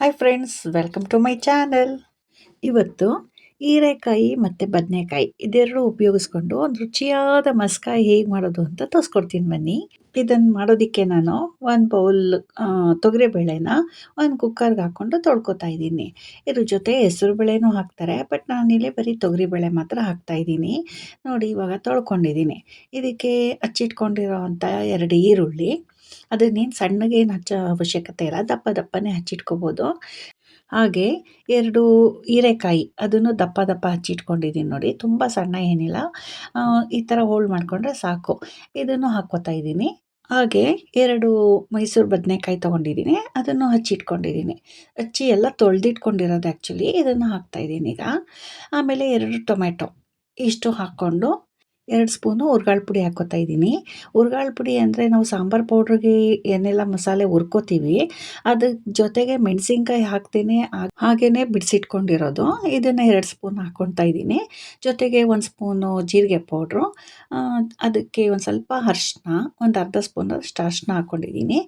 Hi friends, welcome to my channel. ಇವತ್ತು ಹೀರೆಕಾಯಿ ಮತ್ತು ಬದನೆಕಾಯಿ ಇದೆರಡು ಉಪಯೋಗಿಸ್ಕೊಂಡು ಒಂದು ರುಚಿಯಾದ ಮಸ್ಕಾಯಿ ಹೇಗೆ ಮಾಡೋದು ಅಂತ ತೋರಿಸ್ಕೊಡ್ತೀನಿ ಬನ್ನಿ. ಇದನ್ನು ಮಾಡೋದಕ್ಕೆ ನಾನು ಒಂದು ಬೌಲ್ ತೊಗರಿಬೇಳೆನ ಒಂದು ಕುಕ್ಕರ್ಗೆ ಹಾಕ್ಕೊಂಡು ತೊಳ್ಕೊತಾ ಇದ್ದೀನಿ. ಇದ್ರ ಜೊತೆ ಹೆಸರು ಬೇಳೆನೂ ಹಾಕ್ತಾರೆ, ಬಟ್ ನಾನಿಲ್ಲಿ ಬರೀ ತೊಗರಿಬೇಳೆ ಮಾತ್ರ ಹಾಕ್ತಾ ಇದ್ದೀನಿ. ನೋಡಿ, ಇವಾಗ ತೊಳ್ಕೊಂಡಿದ್ದೀನಿ. ಇದಕ್ಕೆ ಹಚ್ಚಿಟ್ಕೊಂಡಿರೋ ಅಂಥ 2 ಈರುಳ್ಳಿ, ಅದನ್ನೇನು ಸಣ್ಣಗೇನು ಹಚ್ಚೋ ಅವಶ್ಯಕತೆ ಇಲ್ಲ, ದಪ್ಪ ದಪ್ಪನೇ ಹಚ್ಚಿಟ್ಕೋಬೋದು. ಹಾಗೆ 2 ಹೀರೆಕಾಯಿ, ಅದನ್ನು ದಪ್ಪ ದಪ್ಪ ಹಚ್ಚಿಟ್ಕೊಂಡಿದ್ದೀನಿ ನೋಡಿ, ತುಂಬ ಸಣ್ಣ ಏನಿಲ್ಲ, ಈ ಥರ ಹೋಲ್ಡ್ ಮಾಡಿಕೊಂಡ್ರೆ ಸಾಕು. ಇದನ್ನು ಹಾಕ್ಕೋತಾ ಇದ್ದೀನಿ. ಹಾಗೆ 2 ಮೈಸೂರು ಬದನೆಕಾಯಿ ತೊಗೊಂಡಿದ್ದೀನಿ, ಅದನ್ನು ಹಚ್ಚಿಟ್ಕೊಂಡಿದ್ದೀನಿ. ಹಚ್ಚಿ ಎಲ್ಲ ತೊಳೆದಿಟ್ಕೊಂಡಿರೋದು ಆ್ಯಕ್ಚುಲಿ. ಇದನ್ನು ಹಾಕ್ತಾಯಿದ್ದೀನಿ ಈಗ. ಆಮೇಲೆ 2 ಟೊಮೆಟೊ ಇಷ್ಟು ಹಾಕ್ಕೊಂಡು 2 ಸ್ಪೂನು ಹುರ್ಗಾಳ ಪುಡಿ ಹಾಕ್ಕೋತಾ ಇದ್ದೀನಿ. ಹುರ್ಗಾಳ ಪುಡಿ ಅಂದರೆ ನಾವು ಸಾಂಬಾರು ಪೌಡ್ರಿಗೆ ಏನೆಲ್ಲ ಮಸಾಲೆ ಹುರ್ಕೋತೀವಿ, ಅದ್ರ ಜೊತೆಗೆ ಮೆಣಸಿನ್ಕಾಯಿ ಹಾಕ್ತೀನಿ, ಹಾಗೇ ಬಿಡಿಸಿಟ್ಕೊಂಡಿರೋದು. ಇದನ್ನು 2 ಸ್ಪೂನ್ ಹಾಕ್ಕೊತಾ ಇದ್ದೀನಿ. ಜೊತೆಗೆ 1 ಸ್ಪೂನು ಜೀರಿಗೆ ಪೌಡ್ರು, ಅದಕ್ಕೆ ಒಂದು ಸ್ವಲ್ಪ ಅರಿಶಿನ, ಒಂದು ಅರ್ಧ ಸ್ಪೂನಷ್ಟು ಅರಿಶಿನ ಹಾಕ್ಕೊಂಡಿದ್ದೀನಿ.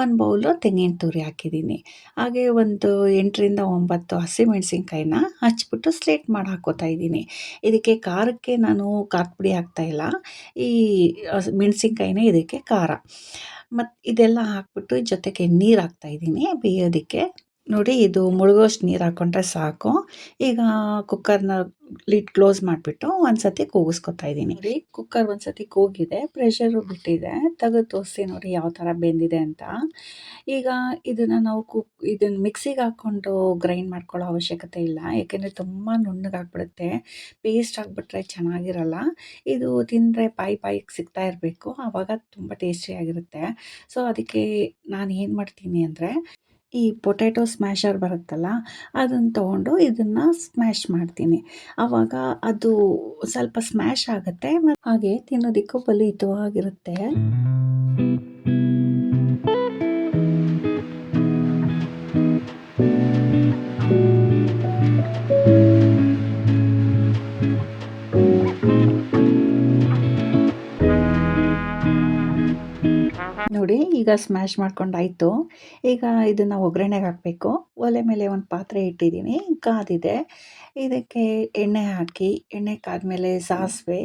1 ಬೌಲು ತೆಂಗಿನ ತುರಿ ಹಾಕಿದ್ದೀನಿ. ಹಾಗೆ ಒಂದು 8ರಿಂದ 9 ಹಸಿಮೆಣಸಿನ್ಕಾಯಿನ ಹಚ್ಬಿಟ್ಟು ಸ್ಲೇಟ್ ಮಾಡಿ ಹಾಕ್ಕೋತಾ ಇದ್ದೀನಿ. ಇದಕ್ಕೆ ಖಾರಕ್ಕೆ ನಾನು ಖಾರದ ಪುಡಿ ಹಾಕ್ತಾಯಿಲ್ಲ, ಈ ಮೆಣಸಿನ್ಕಾಯಿನೇ ಇದಕ್ಕೆ ಖಾರ. ಮತ್ತು ಇದೆಲ್ಲ ಹಾಕ್ಬಿಟ್ಟು ಜೊತೆಗೆ ನೀರು ಹಾಕ್ತಾಯಿದ್ದೀನಿ ಬೇಯೋದಕ್ಕೆ. ನೋಡಿ, ಇದು ಮುಳುಗೋಷ್ಟು ನೀರು ಹಾಕ್ಕೊಂಡ್ರೆ ಸಾಕು. ಈಗ ಕುಕ್ಕರ್ನ ಲಿಡ್ ಕ್ಲೋಸ್ ಮಾಡಿಬಿಟ್ಟು ಒಂದು ಸತಿ ಕೂಗಿಸ್ಕೊತಾ ಇದ್ದೀನಿ. ನೋಡಿ, ಕುಕ್ಕರ್ ಒಂದು ಸತಿ ಕೂಗಿದೆ, ಪ್ರೆಷರು ಬಿಟ್ಟಿದೆ. ತೆಗೆದು ತೋರಿಸಿ ನೋಡಿ ಯಾವ ಥರ ಬೆಂದಿದೆ ಅಂತ. ಈಗ ಇದನ್ನು ನಾವು ಇದನ್ನು ಮಿಕ್ಸಿಗೆ ಹಾಕ್ಕೊಂಡು ಗ್ರೈಂಡ್ ಮಾಡ್ಕೊಳ್ಳೋ ಅವಶ್ಯಕತೆ ಇಲ್ಲ, ಏಕೆಂದರೆ ತುಂಬ ನುಣ್ಣಗಾಗ್ಬಿಡುತ್ತೆ. ಪೇಸ್ಟ್ ಆಗಿಬಿಟ್ರೆ ಚೆನ್ನಾಗಿರಲ್ಲ. ಇದು ತಿಂದರೆ ಬಾಯಿಗೆ ಸಿಗ್ತಾ ಇರಬೇಕು, ಆವಾಗ ತುಂಬ ಟೇಸ್ಟಿಯಾಗಿರುತ್ತೆ. ಸೊ ಅದಕ್ಕೆ ನಾನು ಏನು ಮಾಡ್ತೀನಿ ಅಂದರೆ, ಈ ಪೊಟ್ಯಾಟೊ ಸ್ಮ್ಯಾಶರ್ ಬರುತ್ತಲ್ಲ, ಅದನ್ನು ತೊಗೊಂಡು ಇದನ್ನು ಸ್ಮ್ಯಾಶ್ ಮಾಡ್ತೀನಿ. ಆವಾಗ ಅದು ಸ್ವಲ್ಪ ಸ್ಮ್ಯಾಶ್ ಆಗುತ್ತೆ, ಹಾಗೆ ತಿನ್ನೋದಕ್ಕೂ ಬಲು ಹಿತವಾಗಿರುತ್ತೆ. ನೋಡಿ, ಈಗ ಸ್ಮ್ಯಾಶ್ ಮಾಡ್ಕೊಂಡಾಯಿತು. ಈಗ ಇದನ್ನು ಒಗ್ಗರಣೆಗೆ ಹಾಕಬೇಕು. ಒಲೆ ಮೇಲೆ ಒಂದು ಪಾತ್ರೆ ಇಟ್ಟಿದ್ದೀನಿ, ಕಾದಿದೆ. ಇದಕ್ಕೆ ಎಣ್ಣೆ ಹಾಕಿ, ಎಣ್ಣೆ ಕಾದ್ಮೇಲೆ ಸಾಸಿವೆ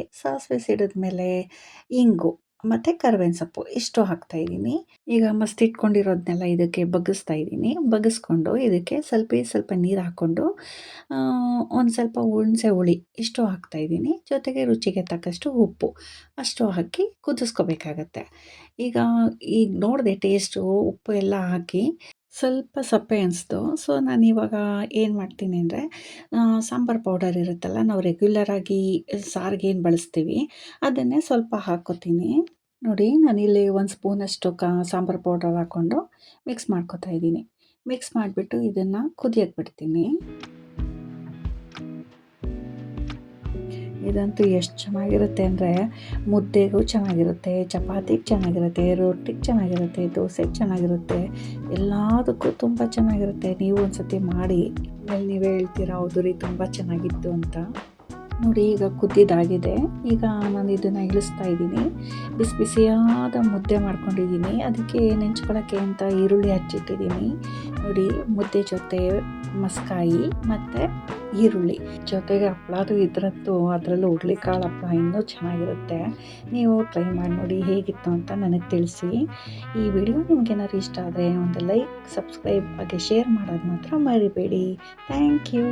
ಸಿಡಿದ್ಮೇಲೆ ಇಂಗು ಮತ್ತು ಕರಿಬೇವಿನ ಸೊಪ್ಪು ಇಷ್ಟು ಹಾಕ್ತಾಯಿದ್ದೀನಿ. ಈಗ ಮಸ್ತಿಟ್ಕೊಂಡಿರೋದನ್ನೆಲ್ಲ ಇದಕ್ಕೆ ಬಗ್ಗಿಸ್ತಾ ಇದ್ದೀನಿ. ಬಗ್ಗಿಸ್ಕೊಂಡು ಇದಕ್ಕೆ ಸ್ವಲ್ಪ ನೀರು ಹಾಕ್ಕೊಂಡು ಒಂದು ಸ್ವಲ್ಪ ಹುಣಸೆ ಹುಳಿ ಇಷ್ಟು ಹಾಕ್ತಾಯಿದ್ದೀನಿ. ಜೊತೆಗೆ ರುಚಿಗೆ ತಕ್ಕಷ್ಟು ಉಪ್ಪು ಅಷ್ಟು ಹಾಕಿ ಕುದಿಸ್ಕೋಬೇಕಾಗತ್ತೆ. ಈಗ ನೋಡಿದೆ ಟೇಸ್ಟು, ಉಪ್ಪು ಎಲ್ಲ ಹಾಕಿ ಸ್ವಲ್ಪ ಸಪ್ಪೆ ಅನಿಸ್ತು. ಸೊ ನಾನಿವಾಗ ಏನು ಮಾಡ್ತೀನಿ ಅಂದರೆ, ಸಾಂಬಾರು ಪೌಡರ್ ಇರುತ್ತಲ್ಲ, ನಾವು ರೆಗ್ಯುಲರಾಗಿ ಸಾರಿಗೇನು ಬಳಸ್ತೀವಿ ಅದನ್ನೇ ಸ್ವಲ್ಪ ಹಾಕ್ಕೋತೀನಿ. ನೋಡಿ, ನಾನಿಲ್ಲಿ 1 ಸ್ಪೂನಷ್ಟು ಸಾಂಬಾರು ಪೌಡರ್ ಹಾಕ್ಕೊಂಡು ಮಿಕ್ಸ್ ಮಾಡ್ಕೊತಾ ಇದ್ದೀನಿ. ಮಿಕ್ಸ್ ಮಾಡಿಬಿಟ್ಟು ಇದನ್ನು ಕುದಿಯಕ್ಕೆ ಬಿಡ್ತೀನಿ. ಇದಂತೂ ಎಷ್ಟು ಚೆನ್ನಾಗಿರುತ್ತೆ ಅಂದರೆ, ಮುದ್ದೆಗೂ ಚೆನ್ನಾಗಿರುತ್ತೆ, ಚಪಾತಿಗೆ ಚೆನ್ನಾಗಿರುತ್ತೆ, ರೊಟ್ಟಿಗೆ ಚೆನ್ನಾಗಿರುತ್ತೆ, ದೋಸೆಗೆ ಚೆನ್ನಾಗಿರುತ್ತೆ, ಎಲ್ಲದಕ್ಕೂ ತುಂಬ ಚೆನ್ನಾಗಿರುತ್ತೆ. ನೀವು ಒಂದು ಸತಿ ಮಾಡಿ ನೀವೇ ಹೇಳ್ತೀರಾ, ಹೌದು ರೀ ತುಂಬ ಚೆನ್ನಾಗಿತ್ತು ಅಂತ. ನೋಡಿ, ಈಗ ಕುದ್ದಿದ್ದಾಗಿದೆ. ಈಗ ನಾನು ಇದನ್ನು ಇಳಿಸ್ತಾ ಇದ್ದೀನಿ. ಬಿಸಿಯಾದ ಮುದ್ದೆ ಮಾಡ್ಕೊಂಡಿದ್ದೀನಿ. ಅದಕ್ಕೆ ನೆಂಚ್ಕೊಳ್ಳೋಕ್ಕೆ ಅಂತ ಈರುಳ್ಳಿ ಹಚ್ಚಿಟ್ಟಿದ್ದೀನಿ. ನೋಡಿ, ಮುದ್ದೆ ಜೊತೆ ಮಸ್ಕಾಯಿ ಮತ್ತು ಈರುಳ್ಳಿ ಜೊತೆಗೆ ಹಪ್ಪಳದು ಇದ್ರಂತೂ, ಅದರಲ್ಲೂ ಹುರುಳಿಕಾಳು ಹಪ್ಪಳ ಇನ್ನೂ ಚೆನ್ನಾಗಿರುತ್ತೆ. ನೀವು ಟ್ರೈ ಮಾಡಿ ನೋಡಿ, ಹೇಗಿತ್ತು ಅಂತ ನನಗೆ ತಿಳಿಸಿ. ಈ ವಿಡಿಯೋ ನಿಮಗೇನಾದ್ರು ಇಷ್ಟ ಆದರೆ ಒಂದು ಲೈಕ್, ಸಬ್ಸ್ಕ್ರೈಬ್ ಹಾಗೆ ಶೇರ್ ಮಾಡೋದು ಮಾತ್ರ ಮರಿಬೇಡಿ. Thank you.